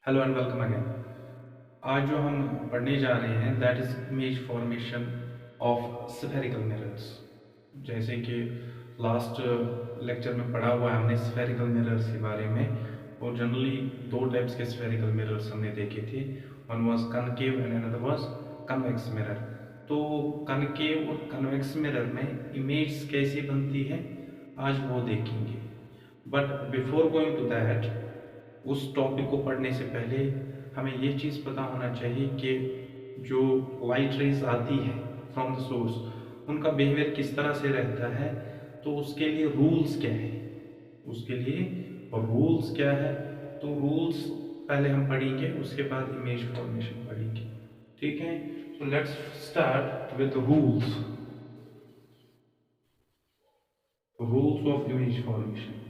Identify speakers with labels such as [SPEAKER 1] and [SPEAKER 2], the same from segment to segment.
[SPEAKER 1] Hello and welcome again. आज जो हम पढ़ने जा रहे हैं that is image formation of spherical mirrors. जैसे कि लास्ट लेक्चर में पढ़ा हुआ है हमने स्फेरिकल मिरर्स के बारे में, और जनरली दो टाइप्स के स्फेरिकल मिरर्स हमने देखे थे। One was concave and another was convex mirror. तो कनकेव और कन्वेक्स मिरर में इमेज कैसी बनती है आज वो देखेंगे। But before going to that, उस टॉपिक को पढ़ने से पहले हमें ये चीज़ पता होना चाहिए कि जो लाइट रेज आती है फ्रॉम द सोर्स, उनका बिहेवियर किस तरह से रहता है। तो उसके लिए रूल्स क्या है, उसके लिए रूल्स क्या है। तो रूल्स पहले हम पढ़ेंगे, उसके बाद इमेज फॉर्मेशन पढ़ेंगे। ठीक है, so let's start with rules. Rules of image formation.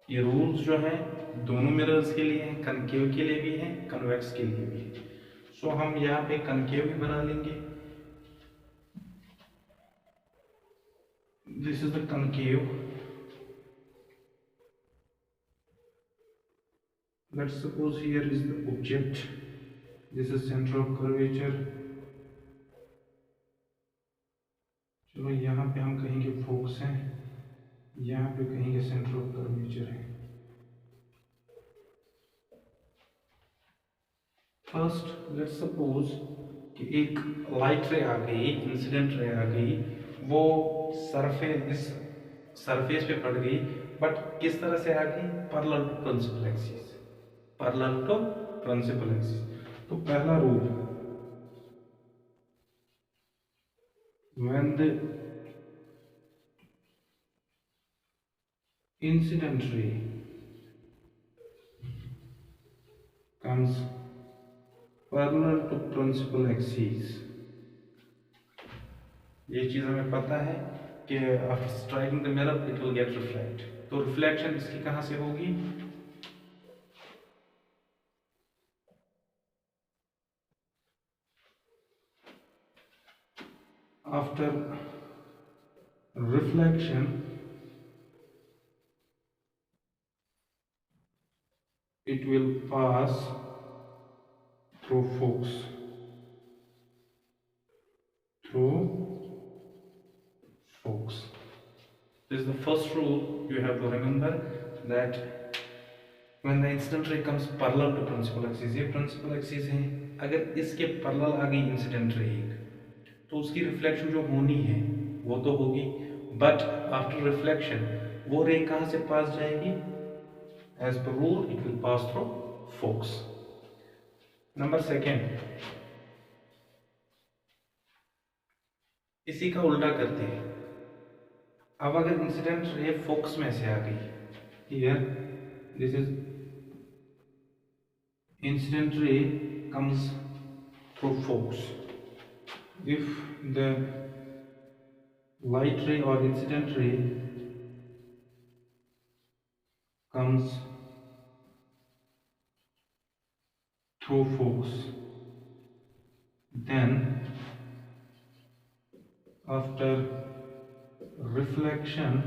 [SPEAKER 1] ये रूल्स जो है दोनों मिरर्स के लिए हैं, कनकेव के लिए भी हैं, कन्वेक्स के लिए भी है। सो हम यहाँ पे कनकेव भी बना लेंगे। This is the concave. Let's suppose here is the object, this is centre of curvature. चलो यहाँ पे हम कहेंगे फोकस है, यहाँ पे कहेंगे सेंटर ऑफ कर्वेचर है। फर्स्ट लेट्स सपोज कि एक लाइट रे आ गई, इंसिडेंट रे आ गई, वो सरफेस इस सरफेस पे पड़ गई, बट किस तरह से आ गई? Parallel to principal axis. Parallel to principal axis. तो पहला rule, when the incident ray comes parallel to principal axis, ये चीज हमें पता है कि after striking the mirror it will get reflect. तो रिफ्लेक्शन इसकी कहां से होगी? After reflection it will pass through focus, through focus. This is the first rule you have to remember, that when the incident ray comes parallel to principal axis, ये principal axis है, अगर इसके parallel आ गई incident ray तो उसकी reflection जो होनी है वो तो होगी, बट आफ्टर रिफ्लेक्शन वो रे कहां से पास जाएगी? As per rule it will pass through focus. Number second, इसी का उल्टा करते हैं। अब अगर इंसिडेंट रे फोकस में से आ गई, here this is incident ray comes through focus, if the light ray or incident ray comes through focus, then after reflection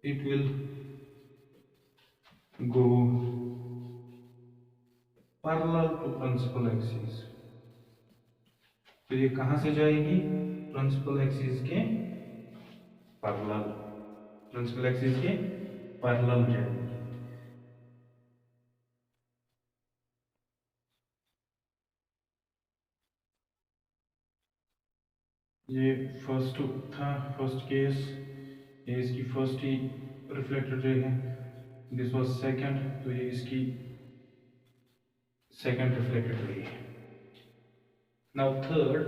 [SPEAKER 1] it will go parallel to principal axis। तो ये कहां से जाएगी? Principal axis के पैरेलल, प्रिंसिपल एक्सिस के parallel जाएगी। ये first था, फर्स्ट केस, ये इसकी फर्स्ट ही रिफ्लेक्टेड रे है। दिस वाज सेकंड, तो ये इसकी सेकंड रिफ्लेक्टेड रे है। Now third,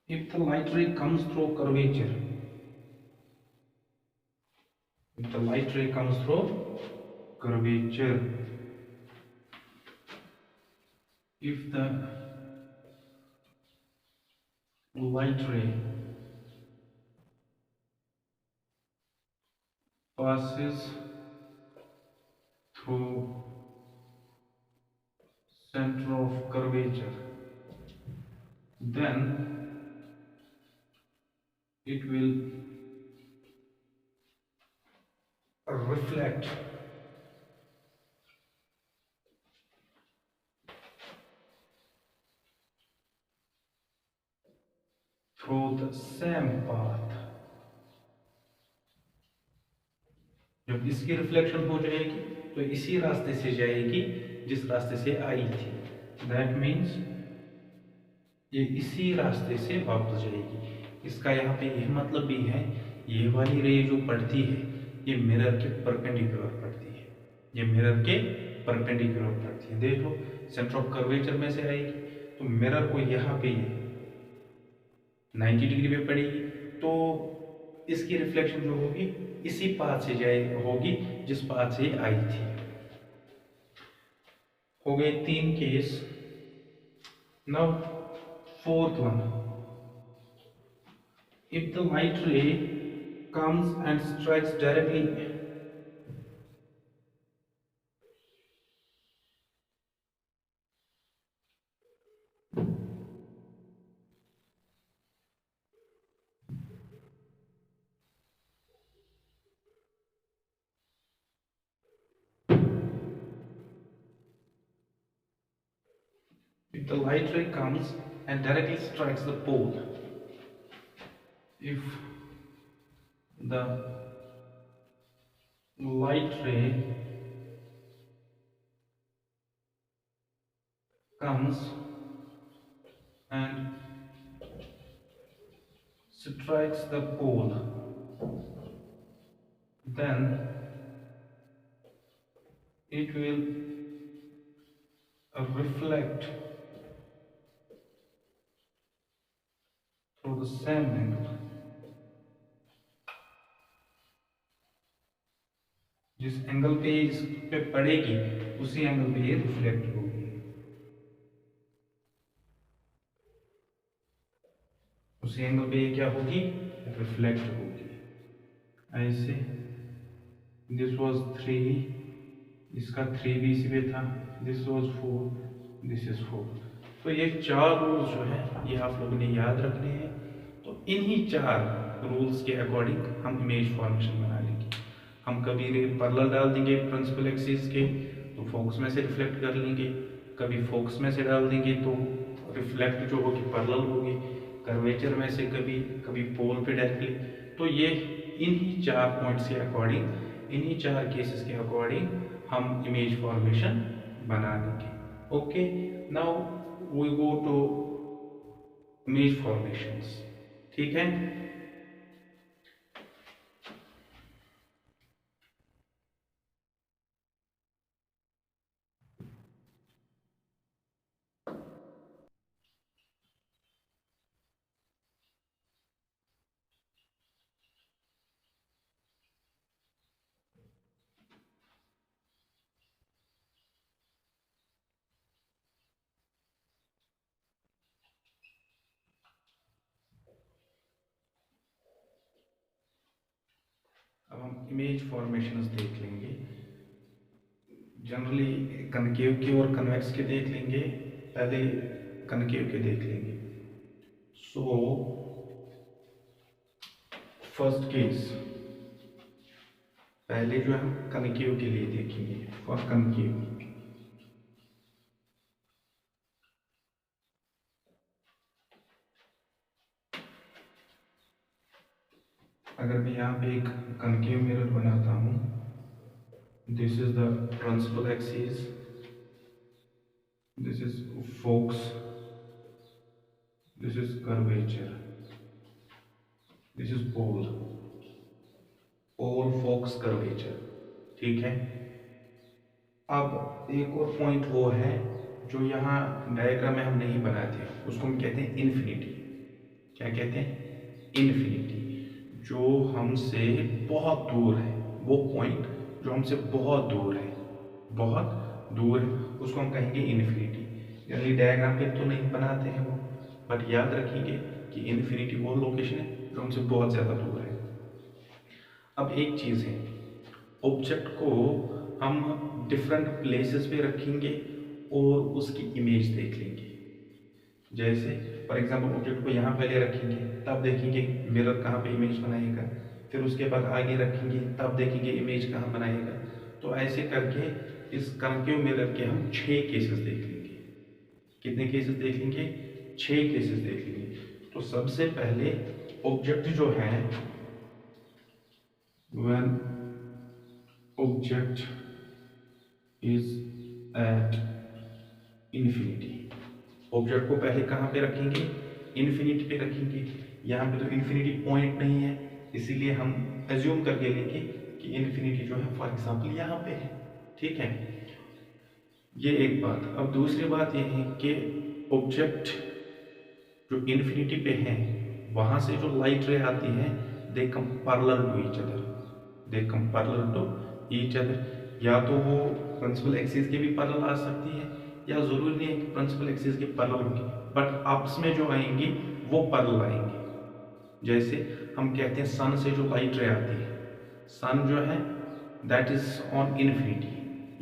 [SPEAKER 1] if the light ray comes through curvature, if the light ray comes through curvature, if the light ray passes through center of curvature, then it will reflect through the same path। जब इसकी reflection हो जाएगी तो इसी रास्ते से जाएगी जिस रास्ते से आई थी। दैट मीन्स ये इसी रास्ते से वापस जाएगी। इसका यहाँ पे यह मतलब भी है, ये वाली रे जो पड़ती है ये मिरर के परपेंडिकुलर पड़ती है, ये मिरर के परपेंडिकुलर पड़ती है। देख लो, सेंटर ऑफ कर्वेचर में से आएगी तो मिरर को यहाँ पे 90 डिग्री पे पड़ेगी, तो इसकी रिफ्लेक्शन जो होगी इसी पाथ से जाए होगी जिस पाथ से आई थी। हो गए 3 case. Now fourth one, if the light रे comes and strikes directly if the light ray comes and directly strikes the pole, if the light ray comes and strikes the pole, then it will reflect through the same angle, जिस angle पे इस पे पड़ेगी उसी angle पे ये reflect होगी। उसी एंगल पे ये क्या होगी, रिफ्लेक्ट होगी। ऐसे दिस वाज 3, इसका 3 भी इसी पे था, दिस वाज 4, दिस इज 4। तो ये 4 रूल्स जो है ये आप लोगों ने याद रखने हैं। तो इन्हीं 4 रूल्स के अकॉर्डिंग हम इमेज फॉर्मेशन बना लेंगे। हम कभी रे पैरेलल डाल देंगे प्रिंसिपल एक्सिस के तो फोकस में से रिफ्लेक्ट कर लेंगे, कभी फोकस में से डाल देंगे तो रिफ्लेक्ट जो होगी पैरेलल होगी, कर्वेचर में से कभी कभी पोल पे डायरेक्टली। तो ये इन्हीं 4 पॉइंट्स के अकॉर्डिंग, इन्हीं 4 केसेस के अकॉर्डिंग हम इमेज फॉर्मेशन बना लेंगे। Okay, now we go to image formations. ठीक है, अब हम इमेज फॉर्मेशंस देख लेंगे। जनरली कनकेव के और कन्वेक्स के देख लेंगे, पहले कनकेव के देख लेंगे। सो फर्स्ट केस, पहले जो हम कनकेव के लिए देखेंगे। फॉर कनकेव, अगर मैं यहाँ पे एक कनकेव मिरर बनाता हूँ, this is the principal axis, this is focus, this is curvature, this is pole, pole focus curvature. ठीक है, अब एक और पॉइंट वो है जो यहाँ डायग्राम में हम नहीं बनाते, उसको हम कहते हैं इन्फिनिटी। क्या कहते हैं, इन्फिनिटी। जो हमसे बहुत दूर है, वो पॉइंट जो हमसे बहुत दूर है, बहुत दूर है, उसको हम कहेंगे इन्फिनिटी। जनरली डायग्राम पे तो नहीं बनाते हैं वो, बट याद रखिए कि इन्फिनिटी वो लोकेशन है जो हमसे बहुत ज़्यादा दूर है। अब एक चीज़ है, ऑब्जेक्ट को हम डिफरेंट प्लेसेस पे रखेंगे और उसकी इमेज देख लेंगे। जैसे फॉर एग्जांपल ऑब्जेक्ट को यहाँ पहले रखेंगे, तब देखेंगे मिरर कहाँ पे इमेज बनाएगा, फिर उसके बाद आगे रखेंगे, तब देखेंगे इमेज कहाँ बनाएगा। तो ऐसे करके इस कॉन्केव मिरर के हम 6 केसेस देख लेंगे। कितने केसेस देख लेंगे? 6 केसेस देख लेंगे। तो सबसे पहले ऑब्जेक्ट जो है, when object is at infinity, object को पहले कहाँ पे रखेंगे? इन्फिनिटी पे रखेंगे। यहाँ पे तो इन्फिनिटी पॉइंट नहीं है, इसीलिए हम एज्यूम करके लेंगे कि इन्फिनिटी जो है फॉर एग्जांपल यहाँ पे है। ठीक है, ये एक बात। अब दूसरी बात ये है कि ऑब्जेक्ट जो इन्फिनिटी पे है, वहां से जो लाइट रे आती है, they come parallel to each other, they come parallel to each other. या तो वो प्रिंसिपल एक्सिस के भी पैरेलल आ सकती है, या जरूरी नहीं है कि प्रिंसिपल एक्सिस के पैरेलल होंगे, बट आपस में जो आएंगी वो पैरेलल आएंगी। जैसे हम कहते हैं सन से जो लाइट रे आती है, सन जो है दैट इज ऑन इन्फिनिटी।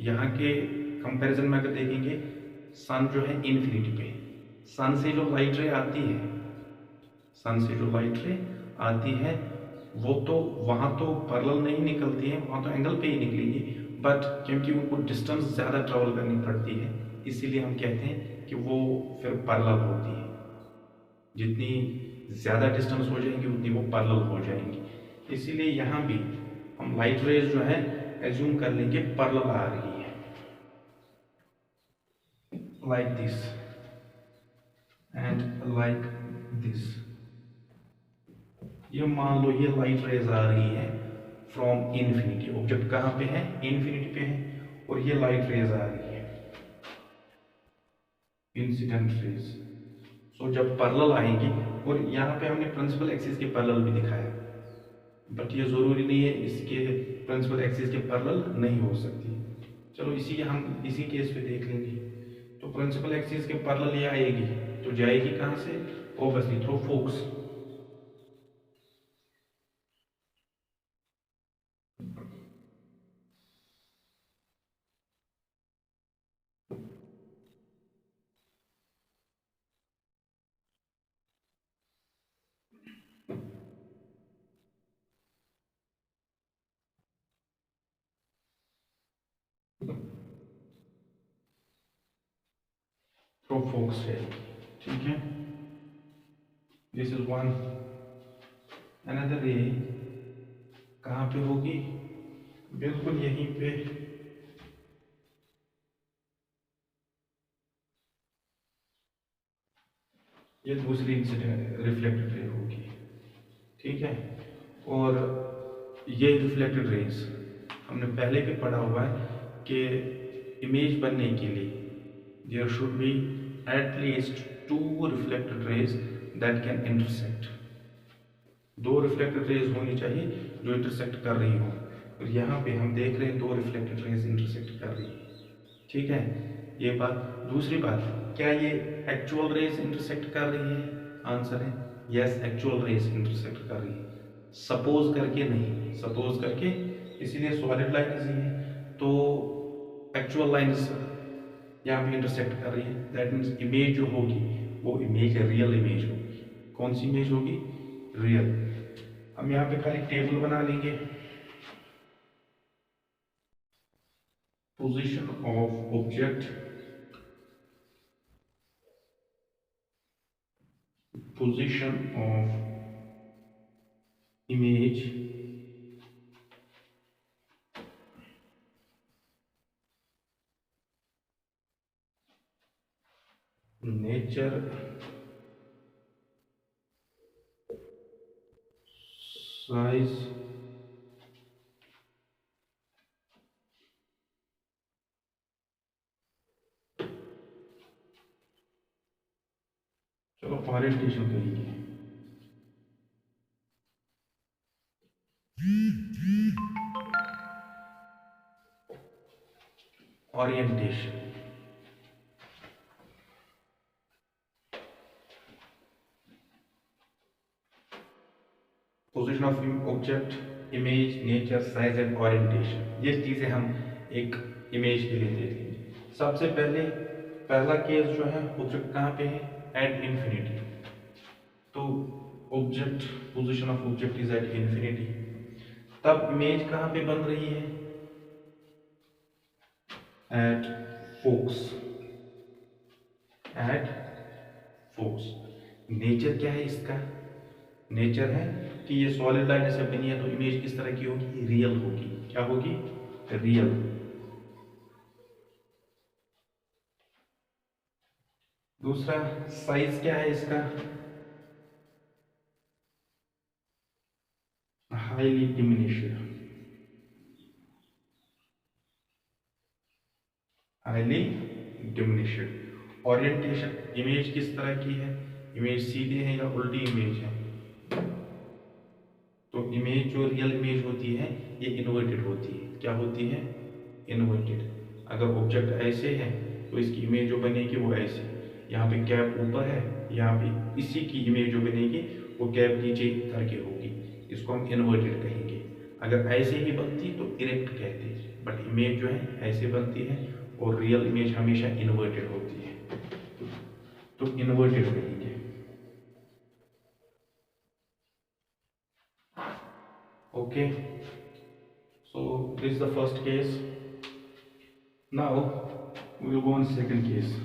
[SPEAKER 1] यहाँ के कंपैरिजन में अगर देखेंगे, सन जो है इन्फिनिटी पे, सन से जो लाइट रे आती है, सन से जो लाइट रे आती है वो तो वहाँ तो पैरेलल नहीं निकलती है, वहाँ तो एंगल पे ही निकलेंगी, बट क्योंकि उनको डिस्टेंस ज़्यादा ट्रेवल करनी पड़ती है, इसीलिए हम कहते हैं कि वो फिर पैरेलल होती है। जितनी ज़्यादा डिस्टेंस हो जाएंगी उतनी वो पैरेलल हो जाएंगी। इसीलिए यहाँ भी हम लाइट रेज जो है एज्यूम कर लेंगे पैरेलल आ रही है, like this and like this. ये मान लो ये लाइट रेज आ रही है फ्रॉम इन्फिनिटी, ऑब्जेक्ट कहाँ पे है? इन्फिनिटी पे है, और ये लाइट रेज आ रही है इंसिडेंट रेज। सो जब पैरेलल आएंगी, और यहाँ पे हमने प्रिंसिपल एक्सिस के पैरेलल भी दिखाया, बट ये जरूरी नहीं है इसके प्रिंसिपल एक्सिस के पैरेलल नहीं हो सकती। चलो हम इसी केस पे देख लेंगे। तो प्रिंसिपल एक्सिस के पैरेलल ये आएगी, तो जाएगी कहाँ से? Obviously through focus. Through focus जाएगी। ठीक है, दिस इज वन। अनदर रे कहाँ पे होगी? बिल्कुल यहीं पे, ये दूसरी इंसिडेंट रिफ्लेक्टेड रे होगी। ठीक है, और ये रिफ्लेक्टेड रेज हमने पहले भी पढ़ा हुआ है कि इमेज बनने के लिए there should be at least 2 reflected rays that can intersect. 2 reflected rays होनी चाहिए जो इंटरसेक्ट कर रही हो, और यहाँ पे हम देख रहे हैं 2 रिफ्लेक्टेड रेज इंटरसेक्ट कर रही है। ठीक है, ये बात। दूसरी बात, क्या ये एक्चुअल रेज इंटरसेक्ट कर रही है? आंसर है यस, एक्चुअल रेज इंटरसेक्ट कर रही है, सपोज करके नहीं, सपोज करके, इसीलिए सॉलिड लाइन है, तो एक्चुअल लाइंस यहाँ पे इंटरसेक्ट कर रही है। दैट मीन्स इमेज जो होगी वो इमेज रियल इमेज होगी। कौन सी इमेज होगी? रियल। हम यहाँ पे खाली टेबल बना लेंगे, position of object, position of image nature size चलो ओरिएंटेशन करेंगे। Orientation, position of object, image, nature, size and orientation, ये चीजें हम एक इमेज के लिए देखेंगे। सबसे पहले पहला केस जो है ऑब्जेक्ट कहाँ पे है, एट इन्फिनिटी, तो object position of object is at infinity, तब इमेज कहाँ पे बन रही है, at focus, at focus. Nature क्या है इसका, नेचर है कि ये सॉलिड लाइन से बनी है, तो इमेज किस तरह की होगी, रियल होगी, क्या होगी, रियल। दूसरा साइज क्या है इसका, highly diminished, highly diminished. Orientation, image किस तरह की है, इमेज सीधे है या उल्टी इमेज है, तो इमेज जो रियल इमेज होती है ये इन्वर्टेड होती है, क्या होती है, इन्वर्टेड। अगर ऑब्जेक्ट ऐसे है तो इसकी इमेज जो बनेगी वो ऐसी, यहाँ पे कैप ऊपर है, यहाँ पे इसी की इमेज जो बनेगी वो कैप नीचे करके होगी, इसको हम इन्वर्टेड कहेंगे। अगर ऐसे ही बनती तो इरेक्ट कहते हैं, बट इमेज जो है ऐसे बनती है और रियल इमेज हमेशा इन्वर्टेड होती है, तो इन्वर्टेड कहेंगे। Okay, so this is the first case. Now we will go on second case.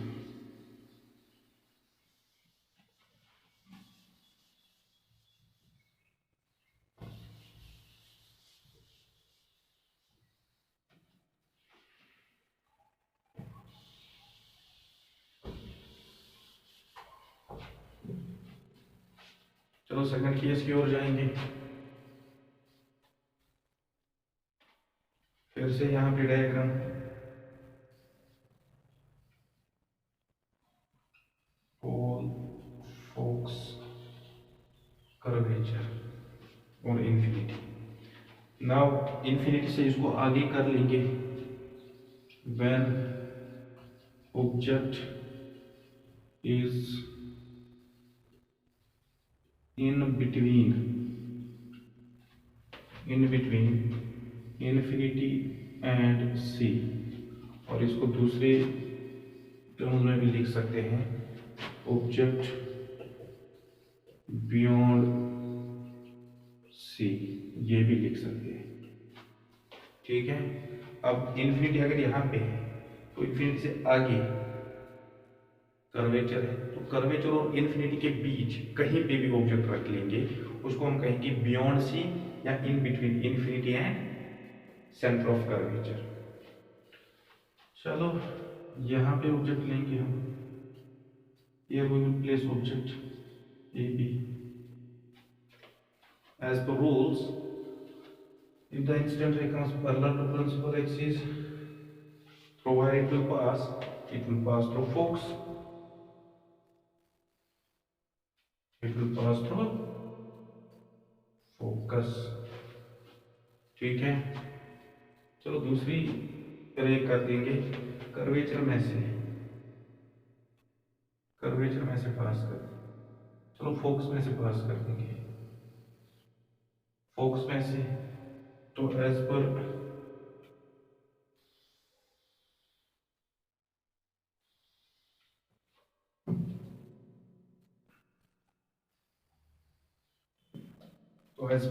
[SPEAKER 1] चलो सेकंड केस की ओर जाएंगे। फिर से यहाँ पे डायग्राम, पोल, फोकस, कर्वेचर और इन्फिनिटी। नाउ इन्फिनिटी से इसको आगे कर लेंगे। When object is in between infinity and C, और इसको दूसरे टर्म्स में भी लिख सकते हैं, ऑब्जेक्ट बियॉन्ड सी, ये भी लिख सकते हैं, ठीक है। अब इन्फिनिटी अगर यहाँ पे है तो इन्फिनिटी से आगे कर्वेचर है, तो कर्वेचर और इन्फिनिटी के बीच कहीं पे भी ऑब्जेक्ट रख लेंगे, उसको हम कहेंगे बियॉन्ड सी या इन between infinity and centre of curvature. चलो यहाँ पे ऑब्जेक्ट लेंगे हम, here we will place object AB. As per rules, if the incident ray comes parallel to principal axis, through where it will pass through focus, it will pass through focus, ठीक है। चलो दूसरी रे कर देंगे, curvature में से, curvature में से पास कर, चलो फोकस में से पास कर देंगे, फोकस में से, तो एज पर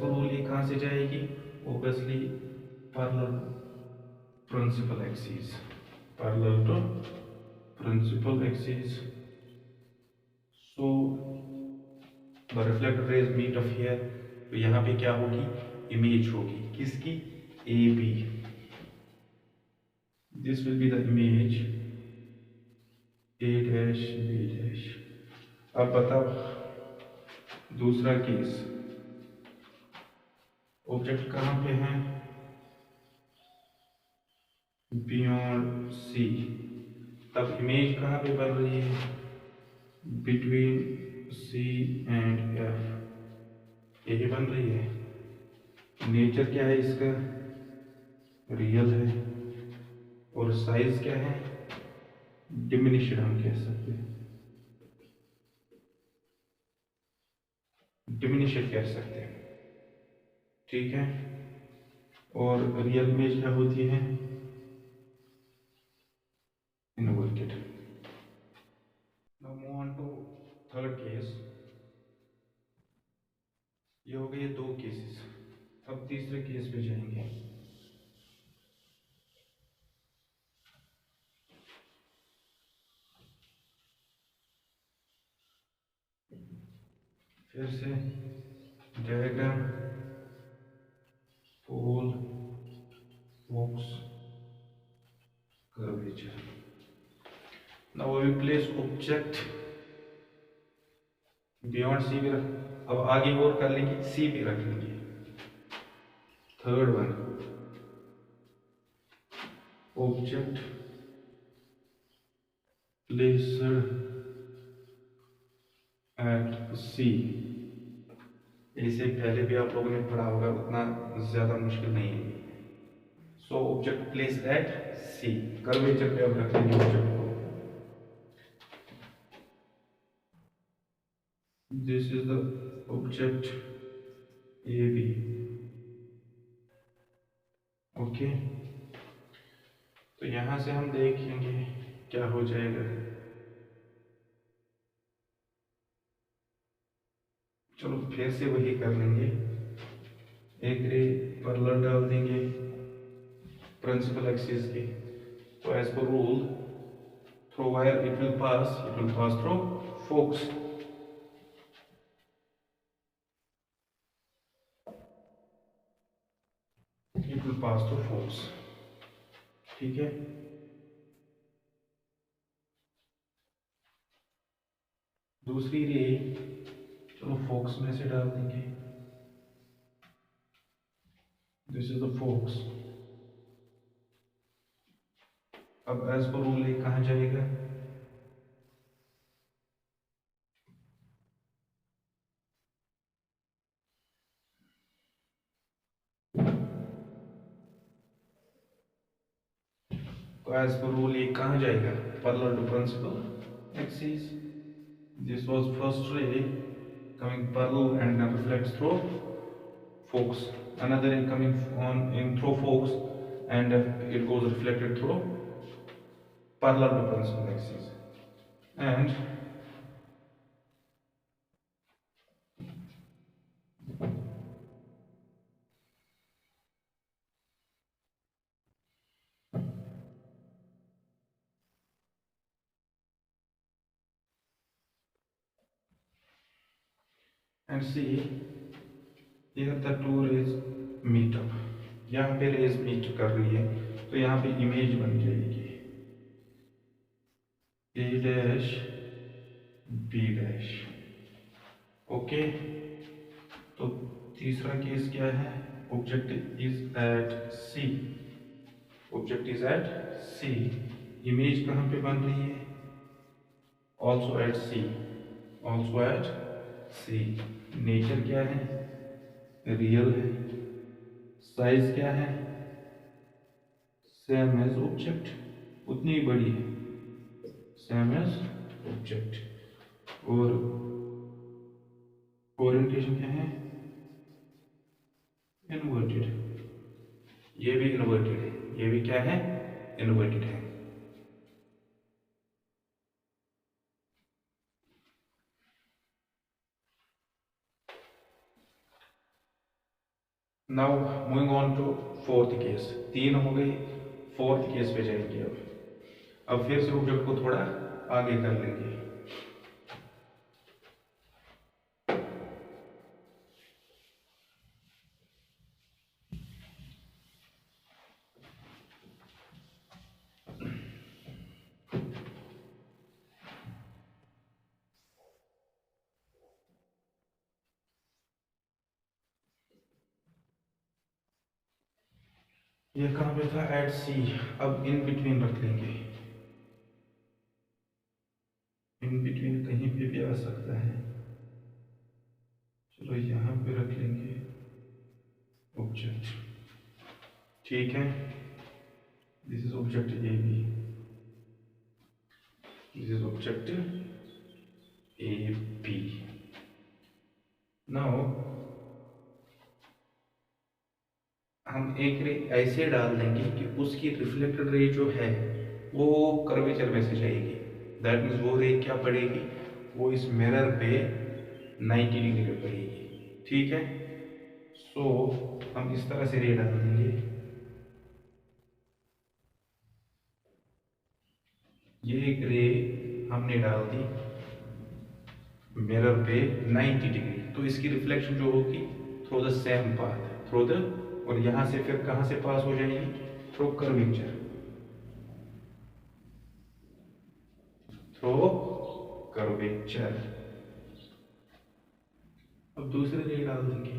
[SPEAKER 1] रूल ये कहाँ से जाएगी, obviously parallel principal axis, parallel to principal axis. So the reflected rays meet of here, तो यहाँ पे क्या होगी, इमेज होगी किसकी, A B, this will be the image A dash B dash. अब बताओ दूसरा केस, ऑब्जेक्ट कहाँ पे है, बियॉन्ड सी, तब इमेज कहाँ पे बन रही है, बिटवीन सी एंड एफ, यही बन रही है। नेचर क्या है इसका, रियल है, और साइज क्या है, डिमिनिश्ड हम कह सकते हैं, डिमिनिश्ड कह सकते हैं, ठीक है। और रियल इमेज क्या होती है, इन्वर्टेड, थर्ड केस, ये हो गए 2 केसेस। अब तीसरे केस पे जाएंगे। फिर से diagram, pole, focus, curvature. Now we place object beyond C भी रख, अब आगे और कर लेंगे, सी भी रख लेंगे। Third one, object placed at C. इसे पहले भी आप लोगों ने पढ़ा होगा, उतना ज्यादा मुश्किल नहीं है। So object placed at C, curvature पे अब रख लेंगे ऑब्जेक्ट को। This is the object A B. Okay, तो यहां से हम देखेंगे क्या हो जाएगा। चलो फिर से वही कर लेंगे, एक रे पैरेलल डाल देंगे प्रिंसिपल एक्सिस के। तो एज पर रूल, थ्रू वायर it will pass through focus. It will pass through focus, ठीक है। दूसरी रे चलो फोक्स में से डाल देंगे। This is the folks. अब एज पर रूल ये कहाँ जाएगा? तो एज पर रूल ये कहाँ जाएगा? Parallel to principal axis. This was first ray coming parallel and then reflects through forks. Another ray coming on in through forks and it goes reflected through parallel to principal axis. And see here the two rays meet up. यहाँ पे raise meet कर रही है, तो यहाँ पे image बन जाएगी A dash B dash. Okay, तो तीसरा केस क्या है? Object is at C. Object is at C, image कहाँ पे बन रही है? Also at C, also at C. Nature क्या है? रियल है। साइज क्या है? सेम एज ऑब्जेक्ट, उतनी ही बड़ी है, सेम एज ऑब्जेक्ट। और ओरिएंटेशन क्या है? इन्वर्टेड। ये भी इन्वर्टेड है, ये भी क्या है? इन्वर्टेड है। Now moving on to fourth case. 3 हो गई, फोर्थ केस पे जाएंगे। अब फिर से ऑब्जेक्ट को थोड़ा आगे कर लेंगे। ये कहाँ पे था? एट सी। अब इन बिटवीन रख लेंगे, इन बिटवीन कहीं पे भी आ सकता है। चलो यहाँ पे रख लेंगे ऑब्जेक्ट, ठीक है। This is object A B, this is object A B. Now हम एक रे ऐसे डाल देंगे कि उसकी रिफ्लेक्टेड रे जो है वो कर्वेचर में से जाएगी। दैट मीन्स वो रे क्या पड़ेगी? वो इस मिरर पे 90 डिग्री पे पड़ेगी। ठीक है, सो हम इस तरह से रे डाल देंगे। ये एक रे हमने डाल दी मिरर पे 90 डिग्री, तो इसकी रिफ्लेक्शन जो होगी through the same path, through the, और यहां से फिर कहां से पास हो जाएगी, थ्रू कर्वेचर, थ्रू कर्वेचर। अब दूसरे रे डाल देंगे।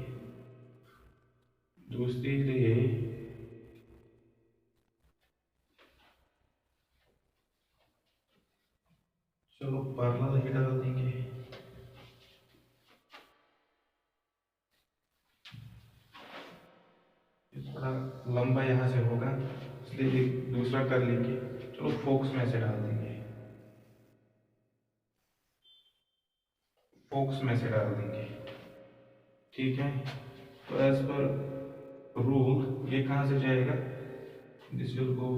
[SPEAKER 1] दूसरी रे चलो पैरेलल ही डाल देंगे। थोड़ा लंबा यहाँ से होगा, इसलिए एक दूसरा कर लेंगे। चलो फोक्स में से डाल देंगे, फोक्स में से डाल देंगे। ठीक है, तो एज पर रूल ये कहाँ से जाएगा, this will go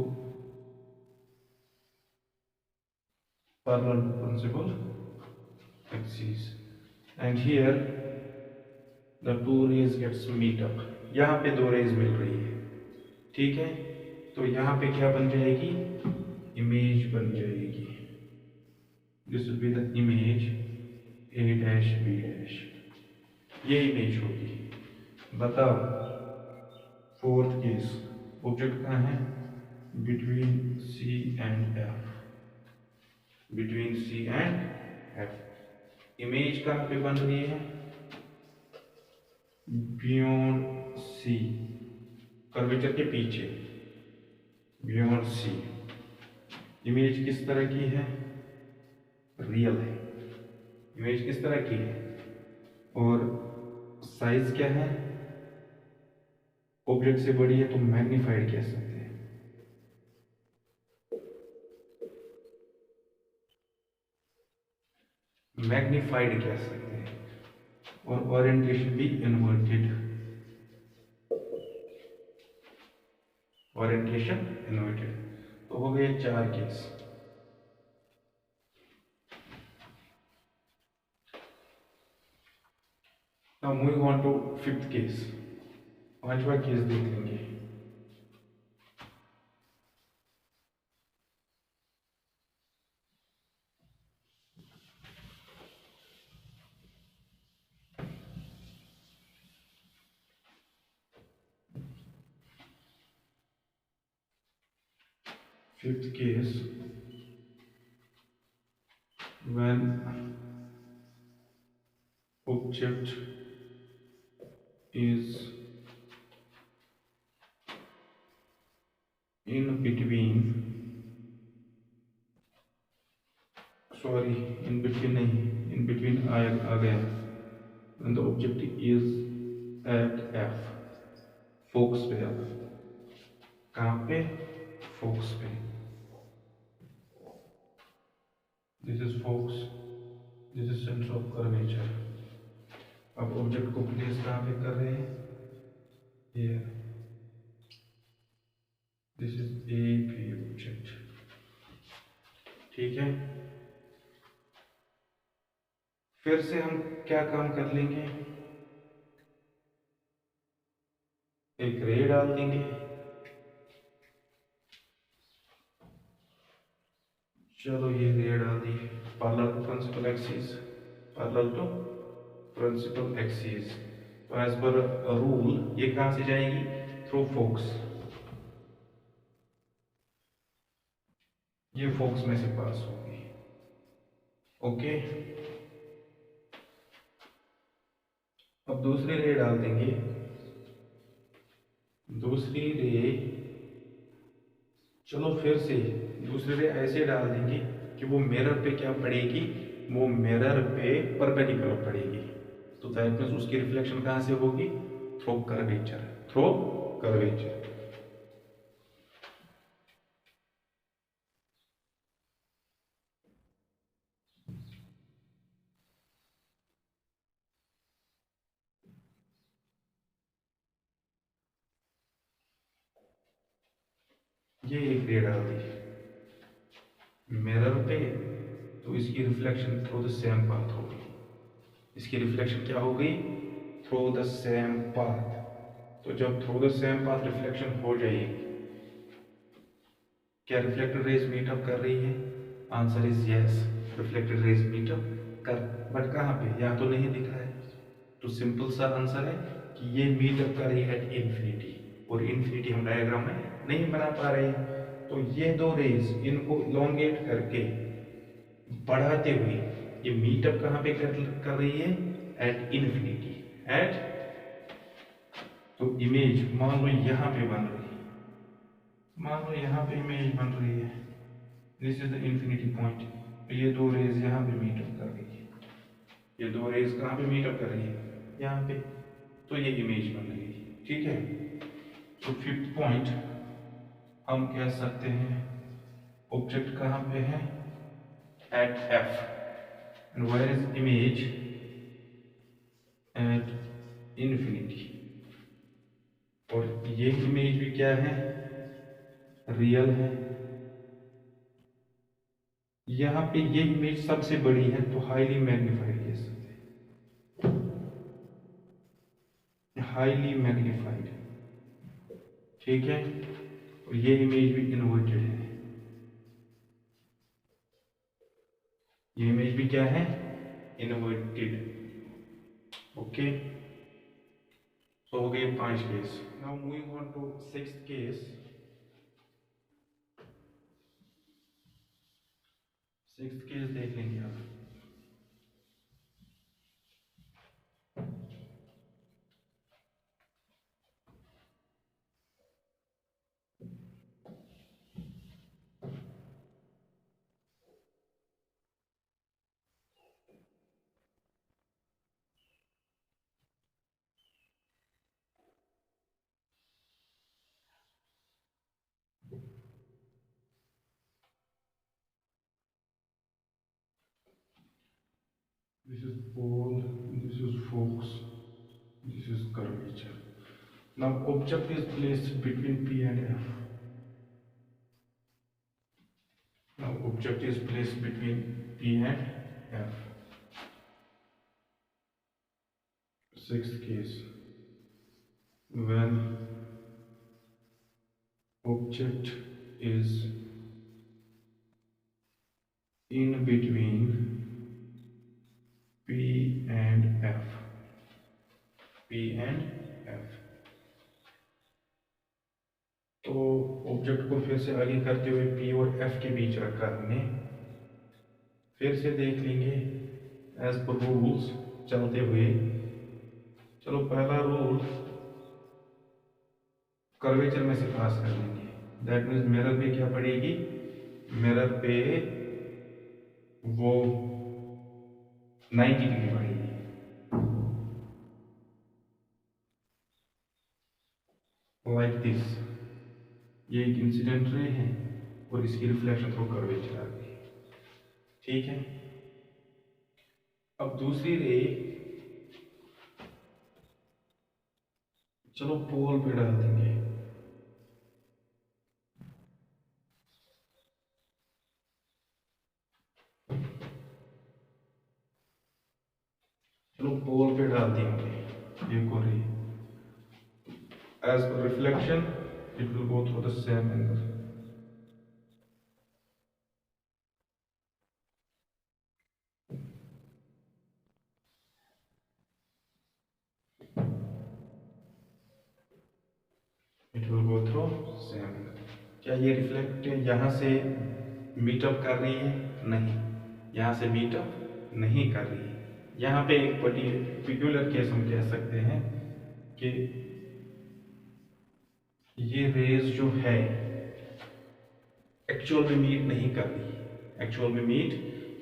[SPEAKER 1] parallel principal axis and here the two rays gets meet up। यहाँ पे दो रेज मिल रही है। ठीक है, तो यहाँ पे क्या बन जाएगी, इमेज बन जाएगी। This will be the image A dash B dash, ये इमेज होगी। बताओ फोर्थ केस, ऑब्जेक्ट कहाँ है, between C and F, between C and F. Image कहाँ पे बन रही है, बियॉन्ड सी, कर्वेचर के पीछे, बियॉन्ड सी। इमेज किस तरह की है, रियल है। इमेज किस तरह की है, और साइज क्या है, ऑब्जेक्ट से बड़ी है तो मैग्नीफाइड कह सकते हैं। मैग्नीफाइड कह सकते हैं, और ओरिएंटेशन भी इन्वर्टेड, ओरिएंटेशन इन्वर्टेड। तो हो गए 4 case. Now moving on to 5th case, 5वां केस देख लेंगे। Fifth case, when object is in between, sorry, in between नहीं, in between आ गया, when the object is at F, focus पे अब, कहाँ पे, फोकस पे, this is focus, this is centre of curvature. अब ऑब्जेक्ट को प्लेस कहाँ पे कर रहे हैं, here, this is A B object. ठीक है, फिर से हम क्या काम कर लेंगे, एक रे डाल देंगे। चलो ये रे डाल दी, parallel to principal axis, parallel to principal axis. तो एज पर रूल ये कहां से जाएगी, थ्रू फोक्स, ये फोक्स में से पास होगी। ओके, अब दूसरी रे डाल देंगे। दूसरी रे, चलो फिर से दूसरी रे ऐसे डाल देंगे कि वो मिरर पे क्या पड़ेगी, वो मिरर पे परपेंडिकुलर पड़ेगी। तो दैट मींस उसकी रिफ्लेक्शन कहां से होगी, थ्रू कर्वेचर, थ्रू कर्वेचर। ये एक रे डाल दी मिरर पे तो इसकी reflection through the same path होगी। इसकी रिफ्लेक्शन क्या हो गई? Through the same path. तो जब through the same path reflection हो जाएगी, क्या रिफ्लेक्टेड रेज मीटअप कर रही है? Answer is yes, reflected raise meetup कर, बट कहाँ पे? यहाँ तो नहीं दिख रहा है। तो सिंपल सा आंसर है कि ये मीटअप कर रही है एट इन्फिनिटी, और इन्फिनिटी हम डायग्राम में नहीं बना पा रहे हैं। तो ये दो रेज, इनको इलोंगेट करके बढ़ाते हुए ये मीटअप कहाँ पे कर रही है? At infinity. एट, तो इमेज मान लो यहाँ पे बन रही है, मान लो यहाँ पे इमेज बन रही है, this is the infinity point. तो ये दो रेज यहाँ पे मीटअप कर रही है, ये दो रेज कहाँ पे मीटअप कर रही है? यहाँ पे। तो ये इमेज बन रही है, ठीक है। तो फिफ्थ पॉइंट हम कह सकते हैं ऑब्जेक्ट कहाँ पे है? At F, and where is image? At infinity. और ये इमेज भी क्या है? रियल है। यहाँ पे ये इमेज सबसे बड़ी है, तो हाईली मैग्नीफाइड कह सकते हैं, हाईली मैग्नीफाइड, ठीक है। और ये इमेज भी इन्वर्टेड है, ये इमेज भी क्या है? इन्वर्टेड। ओके, तो हो गए 5 case. Now moving on to 6th case. 6th case देख लेंगे आप। This is pole, this is focus, this is curvature. Now object is placed between P and F. Now object is placed between P and F. 6th case, when object is in between P and F. P and F. तो object को फिर से आगे करते हुए P और F के बीच रखा हमने। फिर से देख लेंगे एज पर रूल्स चलते हुए। चलो पहला रूल कर्वेचर में से पास कर लेंगे। दैट मीन्स मिरर पे क्या पड़ेगी? मिरर पे वो 90 डिग्री पड़ेगी। लाइक दिस, ये एक इंसिडेंट रे है और इसकी रिफ्लेक्शन थ्रू कर्वेचर आ गई, ठीक है। अब दूसरी रे, चलो पोल पे डाल देंगे। चलो पोल पे डाल देंगे एक और रे। As per reflection, it will go through the same angle. It will go through same angle. क्या ये रिफ्लेक्ट यहाँ से मीटअप कर रही है? नहीं, यहाँ से मीटअप नहीं कर रही है। यहाँ पे एक पर्टिकुलर केस हम कह सकते हैं कि ये रेज जो है एक्चुअल में मीट नहीं कर रही। एक्चुअल में मीट,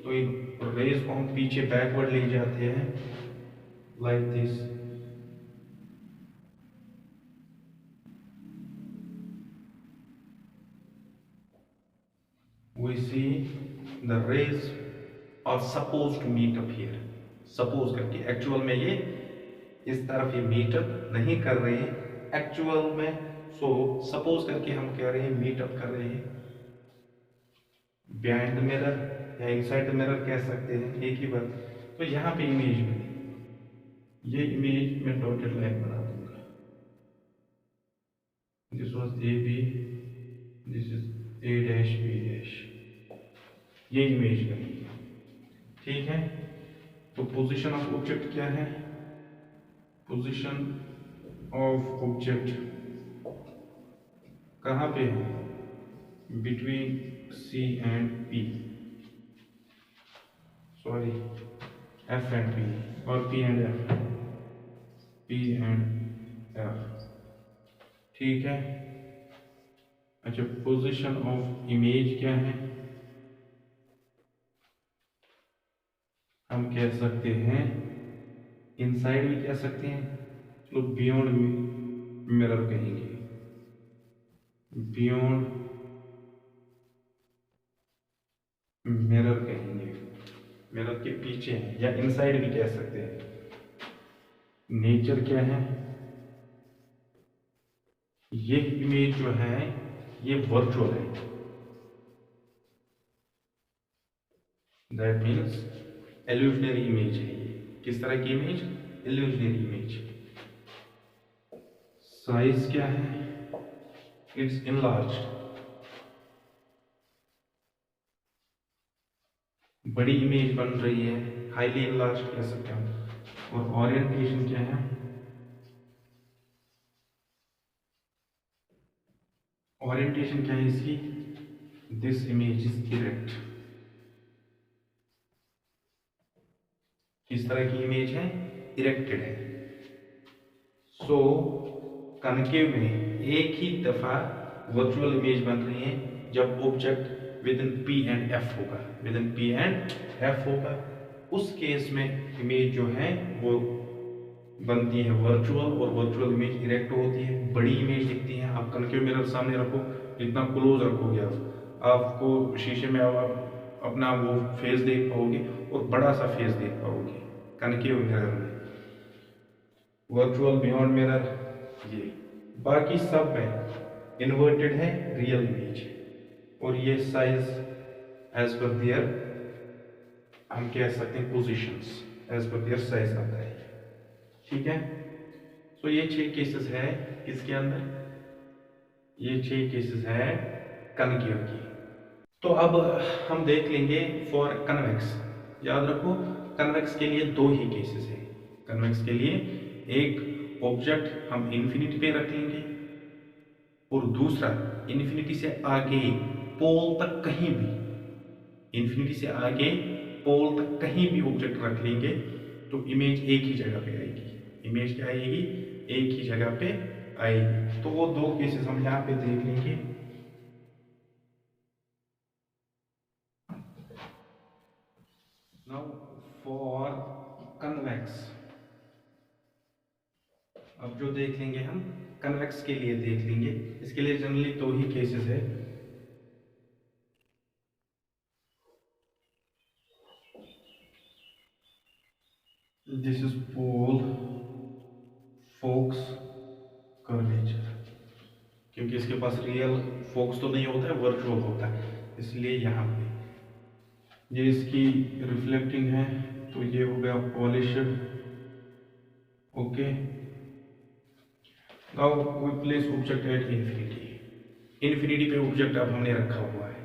[SPEAKER 1] तो इन रेज को हम पीछे बैकवर्ड ले जाते हैं like this. We see the rays are supposed to meet up here. Suppose करके, एक्चुअल में ये इस तरफ ये मीटअप नहीं कर रहे हैं एक्चुअल में। सो सपोज करके हम कह रहे हैं मीटअप कर रहे हैं। बिहाइंड द मिरर या इनसाइड द मिरर कह सकते हैं, एक ही बात। तो यहाँ पे इमेज बनी, ये इमेज में डॉटेड लाइन बना दूंगा, this was A B, this is A dash B dash, ये इमेज बनी, ठीक है। तो पोजीशन ऑफ ऑब्जेक्ट क्या है, पोजीशन ऑफ ऑब्जेक्ट कहाँ पे है, between C and P, sorry F and P, और P and F, P and F, ठीक है। अच्छा, पोजीशन ऑफ इमेज क्या है, हम कह सकते हैं इनसाइड भी कह सकते हैं, चलो बियॉन्ड मिरर कहेंगे, बियॉन्ड मिरर कहेंगे, मिरर के पीछे है, या इनसाइड भी कह सकते हैं। नेचर क्या है, ये इमेज जो है ये वर्चुअल है, दैट मीन्स इल्यूजनरी इमेज है। ये किस तरह की इमेज, इल्यूजनरी इमेज। साइज क्या है, इट्स इनलार्ज्ड, बड़ी इमेज बन रही है, हाईली इनलार्ज कह सकते हैं। और ओरिएंटेशन क्या है, ओरिएंटेशन क्या है इसकी, दिस इमेज इज इरेक्ट, किस तरह की इमेज है, इरेक्टेड है। सो कनकेव में एक ही दफा वर्चुअल इमेज बन रही है जब object with in P and F होगा, with in P and F होगा, उस केस में इमेज जो है वो बनती है वर्चुअल, और वर्चुअल इमेज इरेक्ट होती है, बड़ी इमेज दिखती है। आप कनकेव मिरर सामने रखो, जितना क्लोज रखोगे आपको शीशे में आप अपना वो फेस देख पाओगे, और बड़ा सा फेस देख पाओगे कनकेव मिरर में। वर्चुअल बियॉन्ड मिरर ये, बाकी सब में इन्वर्टेड है रियल इमेज, और ये साइज एज पर देयर हम कह सकते हैं positions, as per their size आता है, ठीक है। सो ये 6 केसेस है किसके अंदर, ये 6 केसेस है कनकेव की। तो अब हम देख लेंगे फॉर कन्वेक्स। याद रखो कन्वेक्स के लिए 2 ही केसेस है, कन्वेक्स के लिए एक ऑब्जेक्ट हम इन्फिनिटी पे रख लेंगे, और दूसरा इन्फिनिटी से आगे पोल तक कहीं भी, इन्फिनिटी से आगे पोल तक कहीं भी ऑब्जेक्ट रख लेंगे तो इमेज एक ही जगह पे आएगी, इमेज क्या आएगी, एक ही जगह पे आएगी। तो वो 2 केसेस हम यहाँ पे देख लेंगे। नाउ फॉर कन्वेक्स, अब जो देख लेंगे हम कन्वेक्स के लिए देख लेंगे, इसके लिए जनरली 2 ही केसेस है। This is pole focus curvature, क्योंकि इसके पास रियल फोकस तो नहीं होता है, वर्चुअल होता है, इसलिए यहाँ पे ये इसकी रिफ्लेक्टिंग है, तो ये हो गया polished. Okay, now we place object at infinity, infinity पे ऑब्जेक्ट अब हमने रखा हुआ है,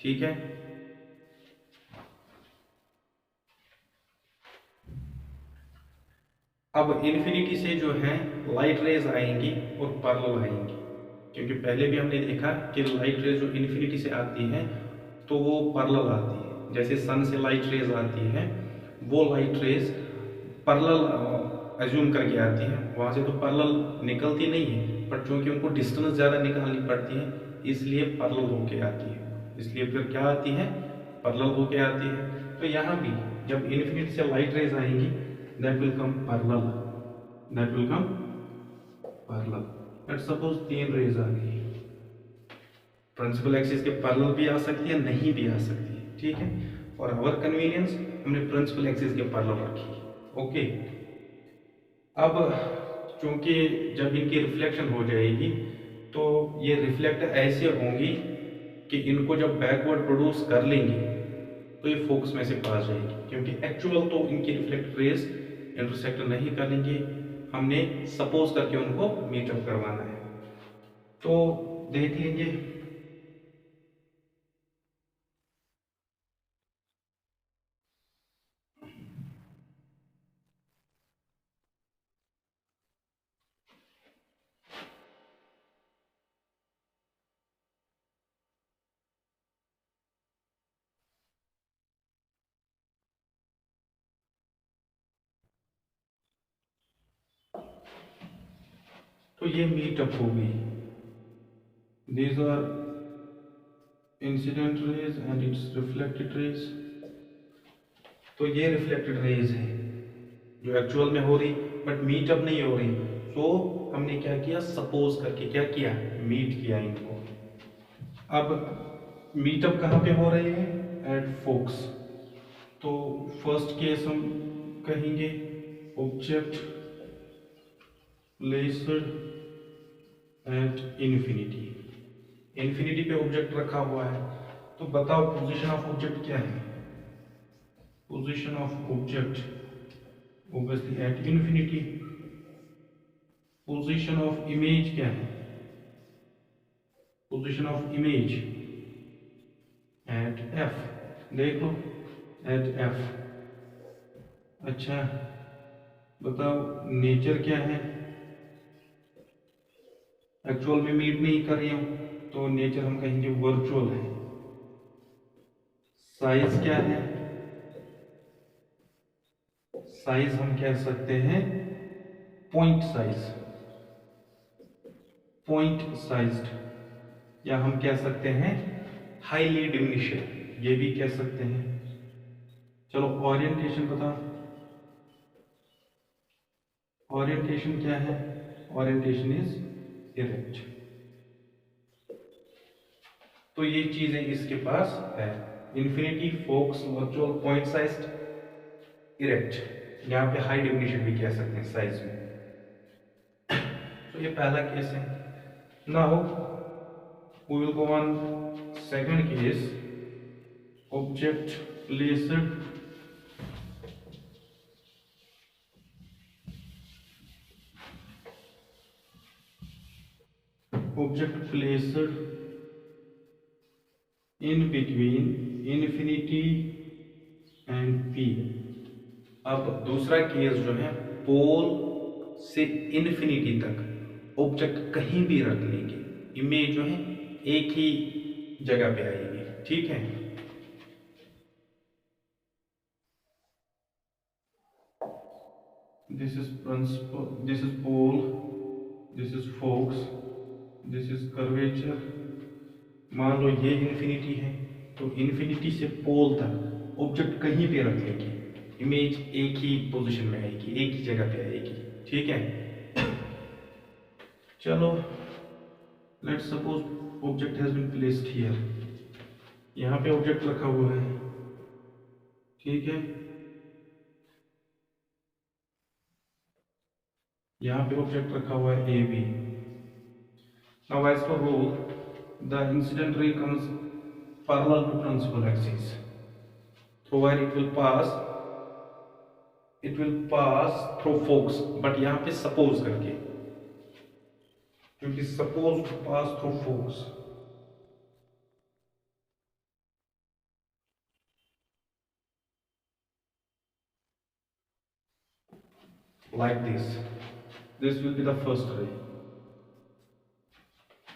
[SPEAKER 1] ठीक है। अब इन्फिनिटी से जो है लाइट रेज आएंगी और पैरेलल आएंगी, क्योंकि पहले भी हमने देखा कि लाइट रेज जो इन्फिनिटी से आती है तो वो पैरेलल आती है, जैसे सन से लाइट रेज आती है, वो लाइट रेज पैरेलल एज्यूम करके आती है, वहां से तो पैरेलल निकलती नहीं है, पर चूंकि उनको डिस्टेंस ज़्यादा निकालनी पड़ती है इसलिए पैरेलल होके आती है, इसलिए फिर क्या आती है, पैरेलल होके आती है। तो यहाँ भी जब इन्फिनिटी से लाइट रेज आएंगी that will come parallel, that will come parallel। Let's suppose 3 rays आ गई, प्रिंसिपल एक्सिस के पैरेलल भी आ सकती है, नहीं भी आ सकती है, ठीक है। फॉर आवर कन्वीनियंस हमने प्रिंसिपल एक्सिस के पैरेलल रखी, ओके। अब चूंकि जब इनकी रिफ्लेक्शन हो जाएगी तो ये रिफ्लेक्ट ऐसे होंगी कि इनको जब बैकवर्ड प्रोड्यूस कर लेंगे तो ये फोकस में से पास जाएगी, क्योंकि एक्चुअल तो इनकी रिफ्लेक्टेड रेज इंटरसेक्ट नहीं करेंगे, हमने सपोज करके उनको मीटअप करवाना है। तो देख लेंगे। तो ये मीटअप होगी, these are incident rays and its reflected rays. तो ये रिफ्लेक्टेड रेज है जो एक्चुअल में हो रही, बट मीटअप नहीं हो रही। तो हमने क्या किया, सपोज करके क्या किया, मीट किया इनको। अब मीटअप कहाँ पे हो रहे हैं, एट फोक्स। तो फर्स्ट केस हम कहेंगे object placed eight infinity. Infinity पे ऑब्जेक्ट रखा हुआ है, तो बताओ पोजीशन ऑफ ऑब्जेक्ट क्या है। Position of object obviously at infinity. Position of image क्या है, position of image at F. देख लो, एट एफ। अच्छा बताओ नेचर क्या है, एक्चुअल में मीट नहीं कर रही हूं तो नेचर हम कहेंगे वर्चुअल है। साइज क्या है, साइज हम कह सकते हैं पॉइंट साइज, पॉइंट साइज्ड, या हम कह सकते हैं हाईली डिमिनिश्ड, ये भी कह सकते हैं। चलो ओरिएंटेशन बता, ओरिएंटेशन क्या है, ओरिएंटेशन इज इरेक्ट। तो ये चीजें इसके पास है, infinity, focus, virtual, point sized, erect. यहाँ पे हाई डिमिनिशन भी कह सकते हैं साइज में। तो ये पहला केस है। Now we will go on second case, object placed in between infinity and p। अब दूसरा केस जो है, पोल से इन्फिनिटी तक ऑब्जेक्ट कहीं भी रख लेंगे, इमेज जो है एक ही जगह पे आएगी, ठीक है। This is principal, this is pole, this is focus, this is curvature. मान लो ये इन्फिनिटी है, तो इन्फिनिटी से पोल तक ऑब्जेक्ट कहीं पे रख लेंगे, इमेज एक ही पोजीशन में आएगी, एक ही जगह पे आएगी, ठीक है। चलो let's suppose object has been placed here, यहाँ पे ऑब्जेक्ट रखा हुआ है, ठीक है। यहाँ पे ऑब्जेक्ट रखा हुआ है A B. Now as per rule the incident ray comes parallel to principal axis, through where it will pass through focus, but यहाँ पे सपोज करके, क्योंकि suppose to pass through focus. Like this will be the first ray,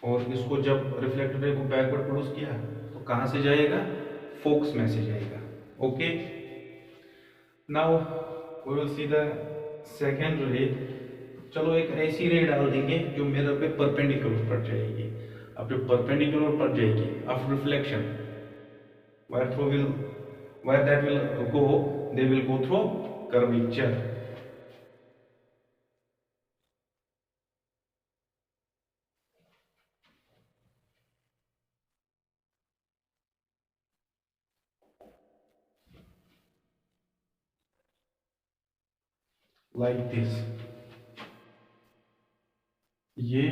[SPEAKER 1] और इसको जब reflected ray को backward produce किया तो कहां से जाएगा, फोक्स में से जाएगा, okay. Now we will see the second ray. चलो एक ऐसी रे डाल देंगे जो मिरर पे परपेंडिकुलर पड़ जाएगी। अब जो परपेंडिकुलर पड़ जाएगी after reflection, where through will where that will go, they will go through curvature। like this, ये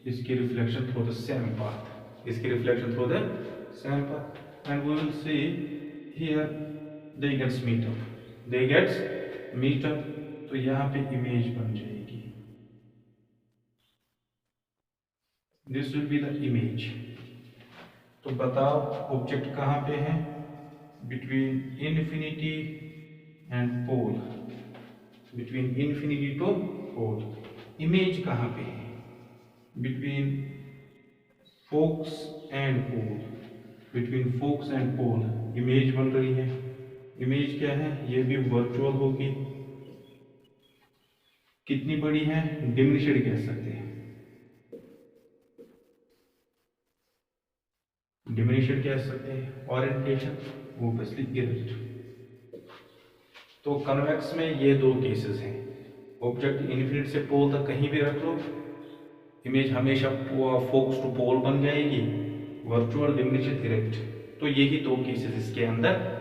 [SPEAKER 1] इसकी reflection through the same path. इसकी reflection through the sample, and we will see here they gets meet up, तो यहाँ पे image बन जाएगी, this will be the image. तो बताओ ऑब्जेक्ट कहाँ पे है, between infinity and pole, between infinity to pole. Image कहाँ पे है, between focus and pole, between focus and pole image बन रही है। इमेज क्या है, ये भी वर्चुअल होगी, कितनी बड़ी है, डिमिनिश्ड कह सकते हैं, डिमिनिश्ड कह सकते हैं। Orientation obviously erect. तो कन्वेक्स में ये दो केसेस हैं, ऑब्जेक्ट इन्फिनिट से पोल तक कहीं भी रख लो, इमेज हमेशा फोकस टू पोल बन जाएगी, वर्चुअल, डिमिनिश्ड, इरेक्ट। तो यही दो केसेस इसके अंदर